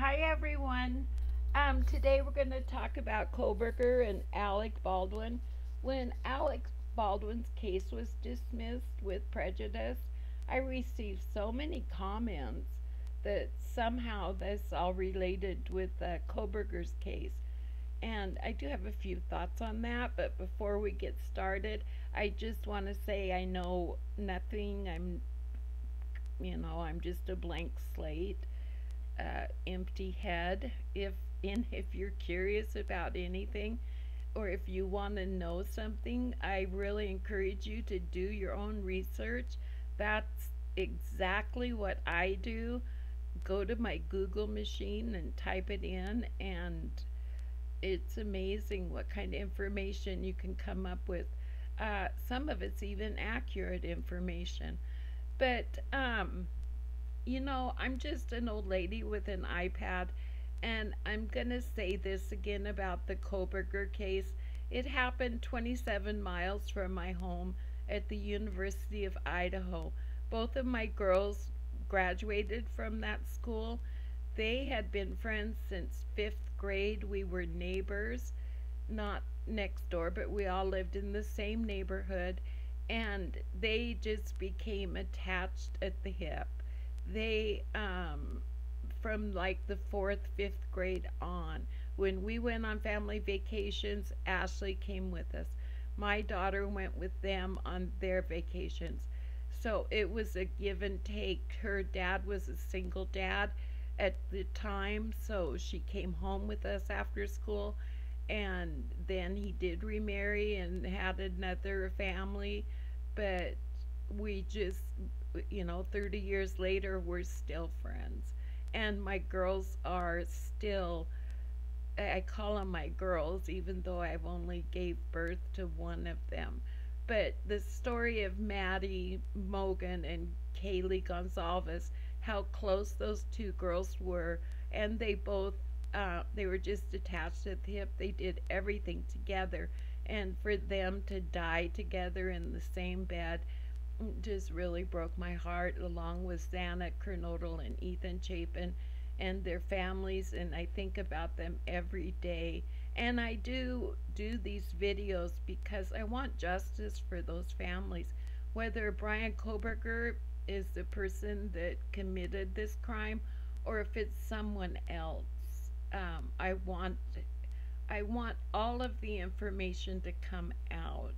Hi everyone. Today we're going to talk about Kohberger and Alec Baldwin. When Alec Baldwin's case was dismissed with prejudice, I received so many comments that somehow this all related with Kohberger's case. And I do have a few thoughts on that, but before we get started, I just want to say I know nothing. I'm just a blank slate, empty head. If you're curious about anything, or if you want to know something, I really encourage you to do your own research. That's exactly what I do. Go to my Google machine and type it in, and it's amazing what kind of information you can come up with. Some of it's even accurate information. But I'm just an old lady with an iPad, and I'm going to say this again about the Kohberger case. It happened 27 miles from my home at the University of Idaho. Both of my girls graduated from that school. They had been friends since fifth grade. We were neighbors, not next door, but we all lived in the same neighborhood, and they just became attached at the hip. They From like the fourth, fifth grade on, when we went on family vacations, Ashley came with us. My daughter went with them on their vacations. So it was a give and take. Her dad was a single dad at the time, so she came home with us after school, and then he did remarry and had another family, but we just, 30 years later, we're still friends. And my girls are still, I call them my girls, even though I've only gave birth to one of them. But the story of Maddie Mogen and Kaylie Goncalves, how close those two girls were, and they were just attached at the hip. They did everything together, and for them to die together in the same bed just really broke my heart, along with Xana Kernodle and Ethan Chapin and their families. And I think about them every day. And I do these videos because I want justice for those families. Whether Brian Kohberger is the person that committed this crime, or if it's someone else, um, I want I want all of the information to come out.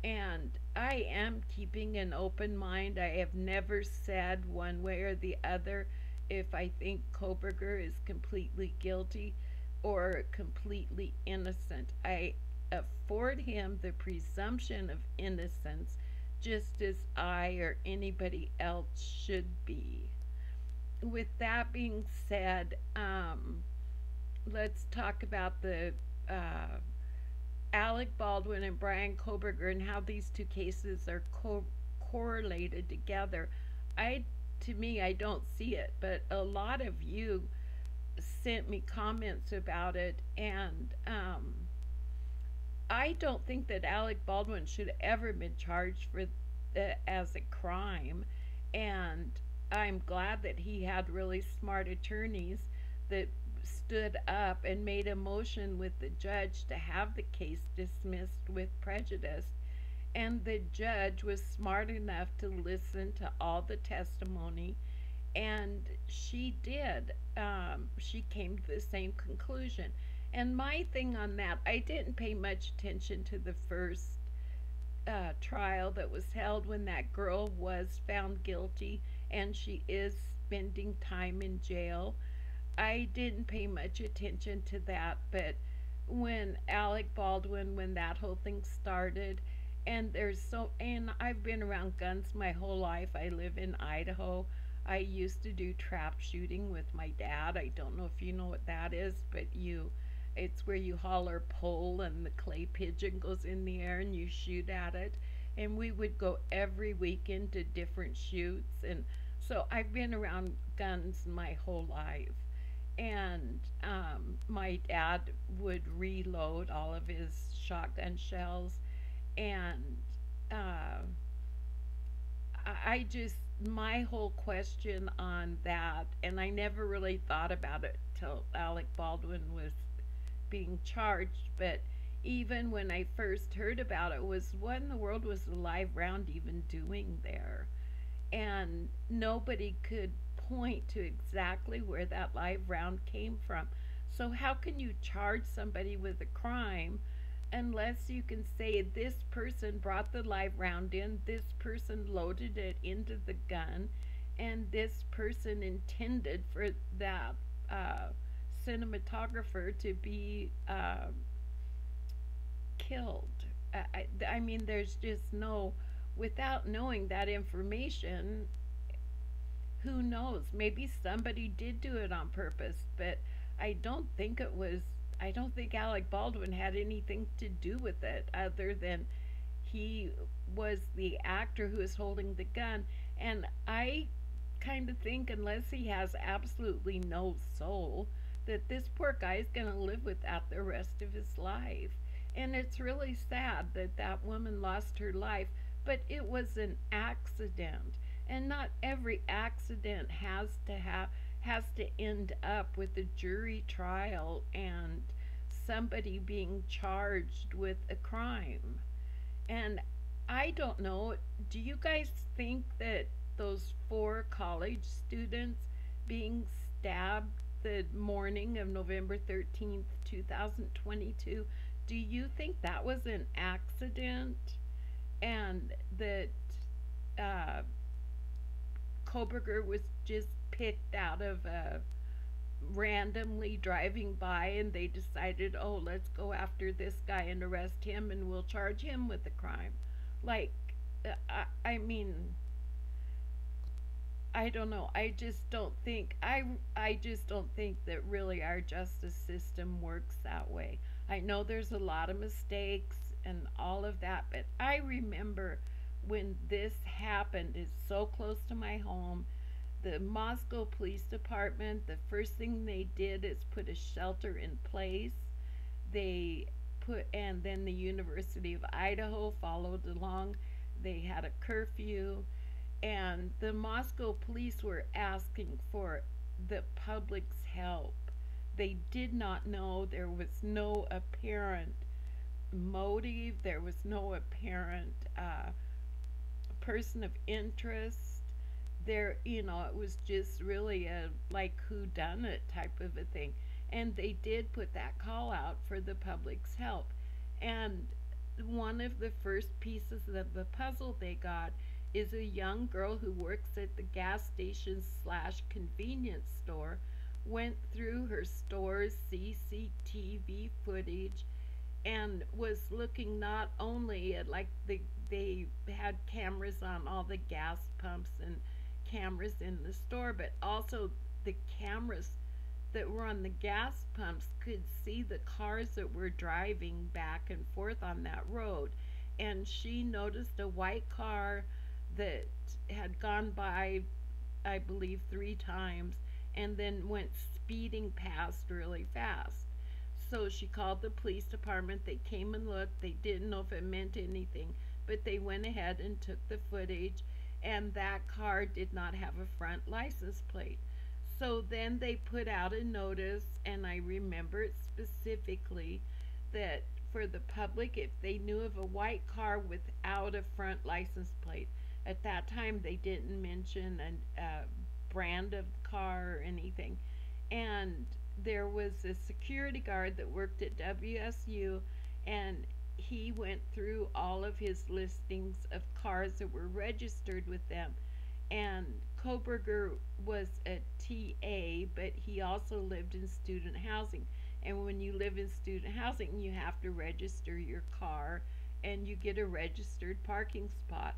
And I am keeping an open mind. I have never said one way or the other if I think Kohberger is completely guilty or completely innocent. I afford him the presumption of innocence, just as I or anybody else should be. With that being said, let's talk about the Alec Baldwin and Brian Kohberger and how these two cases are correlated together. To me, I don't see it, but a lot of you sent me comments about it, and I don't think that Alec Baldwin should ever been charged for as a crime, and I'm glad that he had really smart attorneys that stood up and made a motion with the judge to have the case dismissed with prejudice. And the judge was smart enough to listen to all the testimony, and she did. She came to the same conclusion. And my thing on that, I didn't pay much attention to the first trial that was held when that girl was found guilty, and she is spending time in jail. I didn't pay much attention to that, but when Alec Baldwin, when that whole thing started, and I've been around guns my whole life. I live in Idaho. I used to do trap shooting with my dad. I don't know if you know what that is, but it's where you holler pole and the clay pigeon goes in the air and you shoot at it. And we would go every weekend to different shoots, and so I've been around guns my whole life. And my dad would reload all of his shotgun shells, and I just my whole question on that, and I never really thought about it till Alec Baldwin was being charged, but even when I first heard about it, was what in the world was the live round even doing there? And nobody could point to exactly where that live round came from. So, how can you charge somebody with a crime unless you can say this person brought the live round in, this person loaded it into the gun, and this person intended for that cinematographer to be killed? I mean, there's just no, without knowing that information, who knows? Maybe somebody did do it on purpose, but I don't think it was. I don't think Alec Baldwin had anything to do with it other than he was the actor who was holding the gun. And I kind of think, unless he has absolutely no soul, that this poor guy is going to live with that the rest of his life. And it's really sad that that woman lost her life, but it was an accident. And not every accident has to end up with a jury trial and somebody being charged with a crime. And I don't know, do you guys think that those four college students being stabbed the morning of November 13th, 2022, do you think that was an accident? And that uh, Kohberger was just picked out of randomly driving by and they decided, oh, let's go after this guy and arrest him and we'll charge him with the crime? Like, I mean, I don't know. I just don't think that really our justice system works that way. I know there's a lot of mistakes and all of that, but I remember when this happened, it's so close to my home. The Moscow Police Department, the first thing they did is put a shelter in place. And then the University of Idaho followed along. They had a curfew, and the Moscow police were asking for the public's help. They did not know, there was no apparent motive, there was no apparent person of interest. It was just really a like who done it type of a thing. And they did put that call out for the public's help. And one of the first pieces of the puzzle they got is a young girl who works at the gas station slash convenience store, went through her store's CCTV footage and was looking not only at like they had cameras on all the gas pumps and cameras in the store, but also the cameras that were on the gas pumps could see the cars that were driving back and forth on that road. And she noticed a white car that had gone by, I believe, 3 times and then went speeding past really fast. So she called the police department. They came and looked. They didn't know if it meant anything, but they went ahead and took the footage, and that car did not have a front license plate. So then they put out a notice, and I remember it specifically, that for the public, if they knew of a white car without a front license plate, at that time they didn't mention a brand of the car or anything. And there was a security guard that worked at WSU, and he went through all of his listings of cars that were registered with them. And Kohberger was a TA, but he also lived in student housing. And when you live in student housing, you have to register your car and you get a registered parking spot.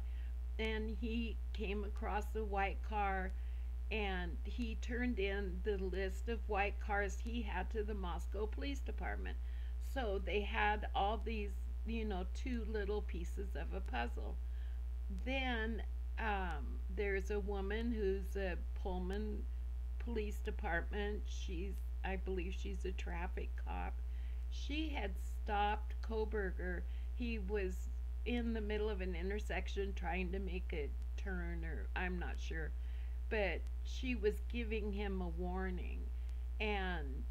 And he came across a white car and he turned in the list of white cars he had to the Moscow Police Department. So they had all these, two little pieces of a puzzle. Then there's a woman who's a Pullman Police Department. I believe she's a traffic cop. She had stopped Kohberger. He was in the middle of an intersection trying to make a turn, or I'm not sure, but she was giving him a warning, and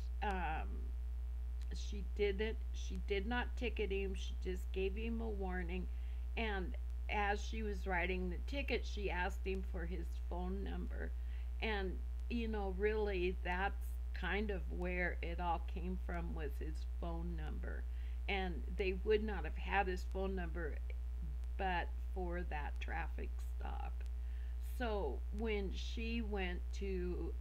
she did not ticket him, she just gave him a warning. And as she was writing the ticket, she asked him for his phone number. And really, that's kind of where it all came from, was his phone number. And they would not have had his phone number but for that traffic stop. So when she went to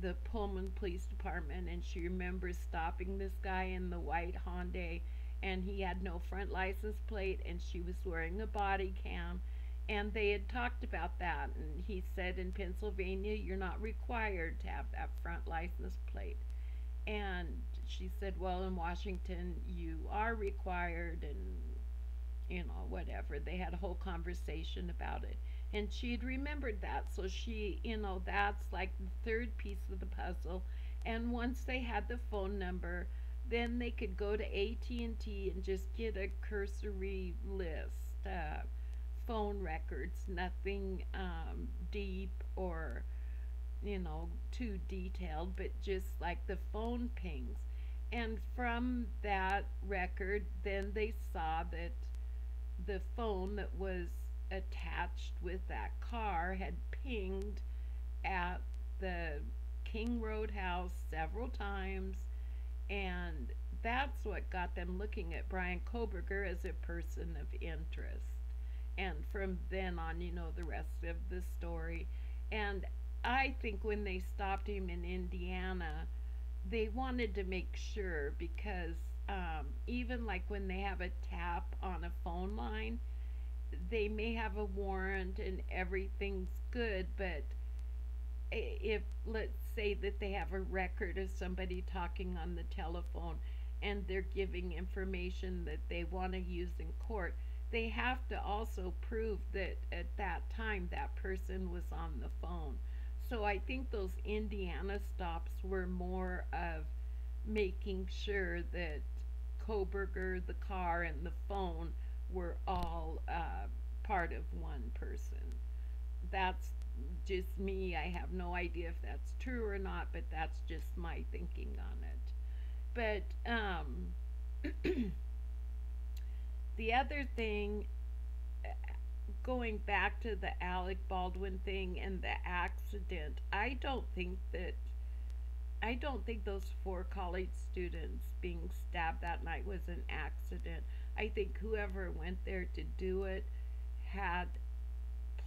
the Pullman Police Department, and she remembers stopping this guy in the white Hyundai, and he had no front license plate, and she was wearing a body cam, and they had talked about that, and he said in Pennsylvania you're not required to have that front license plate, and she said, well, in Washington you are required, and whatever. They had a whole conversation about it. And she had remembered that. So she, that's like the third piece of the puzzle. And once they had the phone number, then they could go to AT&T and just get a cursory list, phone records, nothing deep or, too detailed, but just like the phone pings. And from that record, then they saw that the phone that was attached with that car had pinged at the King Roadhouse several times, and that's what got them looking at Brian Kohberger as a person of interest. And from then on, the rest of the story. And I think when they stopped him in Indiana, they wanted to make sure, because even like when they have a tap on a phone line, they may have a warrant and everything's good, but if, let's say that they have a record of somebody talking on the telephone and they're giving information that they want to use in court, they have to also prove that at that time that person was on the phone. So I think those Indiana stops were more of making sure that Kohberger, the car, and the phone were all part of one person. That's just me. I have no idea if that's true or not, but that's just my thinking on it. But the other thing, going back to the Alec Baldwin thing and the accident, I don't think those 4 college students being stabbed that night was an accident. I think whoever went there to do it had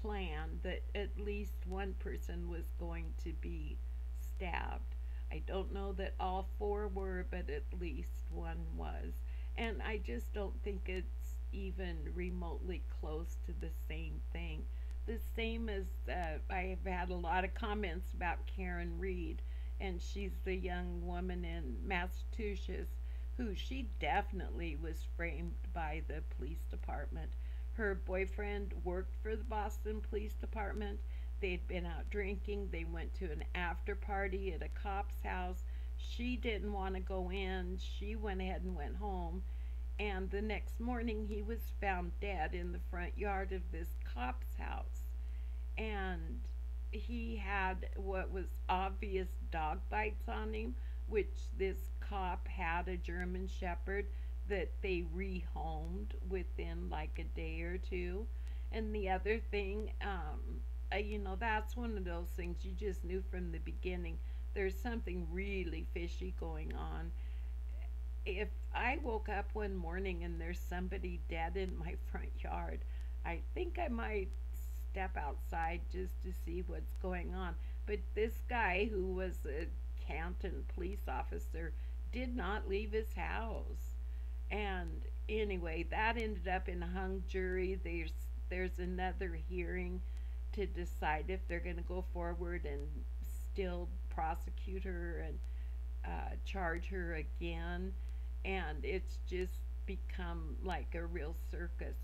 planned that at least one person was going to be stabbed. I don't know that all 4 were, but at least one was. And I just don't think it's even remotely close to the same thing. The same as I have had a lot of comments about Karen Reed, and she's the young woman in Massachusetts who she definitely was framed by the police department. Her boyfriend worked for the Boston Police Department. They'd been out drinking. They went to an after party at a cop's house. She didn't want to go in. She went ahead and went home. And the next morning, he was found dead in the front yard of this cop's house. And he had what was obvious dog bites on him, which this cop had a German Shepherd that they rehomed within like a day or two. And the other thing, that's one of those things you just knew from the beginning. There's something really fishy going on. If I woke up one morning and there's somebody dead in my front yard, I think I might step outside just to see what's going on. But this guy, who was a Canton police officer, did not leave his house. And anyway, that ended up in a hung jury. There's another hearing to decide if they're going to go forward and still prosecute her and charge her again. And it's just become like a real circus.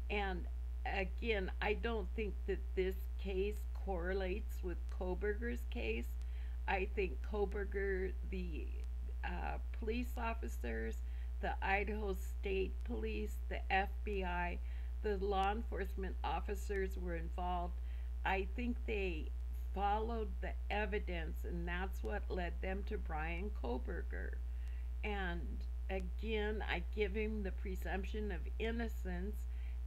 And again, I don't think that this case correlates with Kohberger's case. I think Kohberger, the police officers, the Idaho State Police, the FBI, the law enforcement officers were involved, I think they followed the evidence, and that's what led them to Brian Kohberger. And again, I give him the presumption of innocence,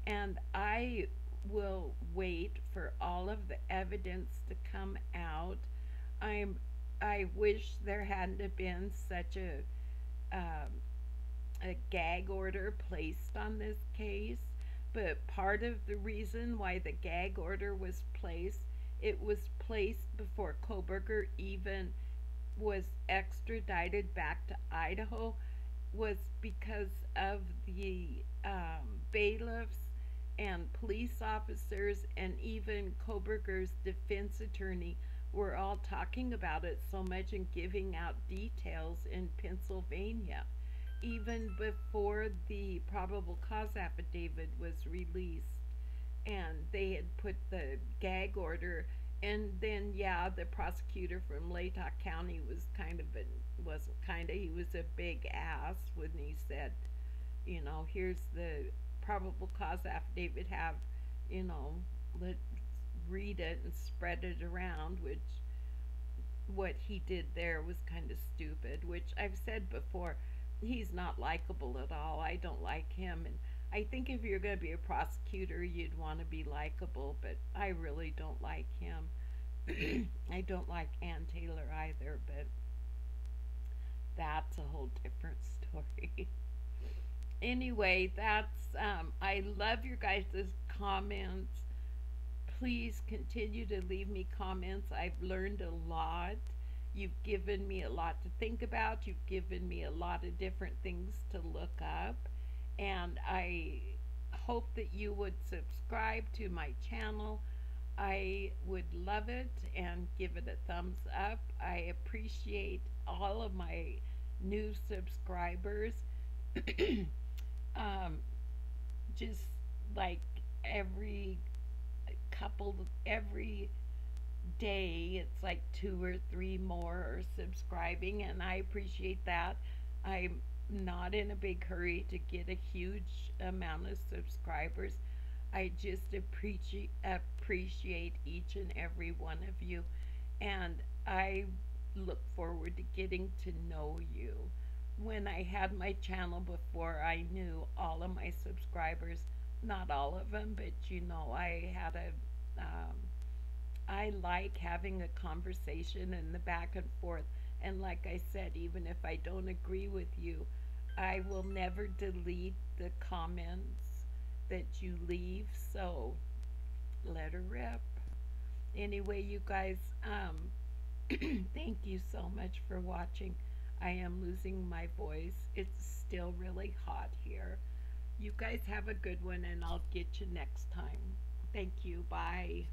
and I will wait for all of the evidence to come out. I'm I wish there hadn't have been such um, a gag order placed on this case, but part of the reason why the gag order was placed, it was placed before Kohberger even was extradited back to Idaho, was because of the bailiffs and police officers, and even Kohberger's defense attorney were all talking about it so much and giving out details in Pennsylvania, even before the probable cause affidavit was released. And they had put the gag order, and then yeah, the prosecutor from Latah County was kind of wasn't kind of, he was a big ass when he said, you know, here's the probable cause affidavit, have, you know, let read it and spread it around, which what he did there was kind of stupid, which I've said before, he's not likable at all. I don't like him, and I think if you're going to be a prosecutor, you'd want to be likable, but I really don't like him. I don't like Ann Taylor either, but that's a whole different story. Anyway, I love your guys' comments. Please continue to leave me comments. I've learned a lot. You've given me a lot to think about. You've given me a lot of different things to look up. And I hope that you would subscribe to my channel. I would love it, and give it a thumbs up. I appreciate all of my new subscribers. um, just like every every day, it's like 2 or 3 more are subscribing, and I appreciate that. I'm not in a big hurry to get a huge amount of subscribers. I just appreciate each and every one of you, and I look forward to getting to know you. When I had my channel before, I knew all of my subscribers, not all of them, but you know, I like having a conversation and the back and forth. And like I said, even if I don't agree with you, I will never delete the comments that you leave. So let her rip. Anyway, you guys, thank you so much for watching. I am losing my voice. It's still really hot here. You guys have a good one, and I'll get you next time. Thank you. Bye.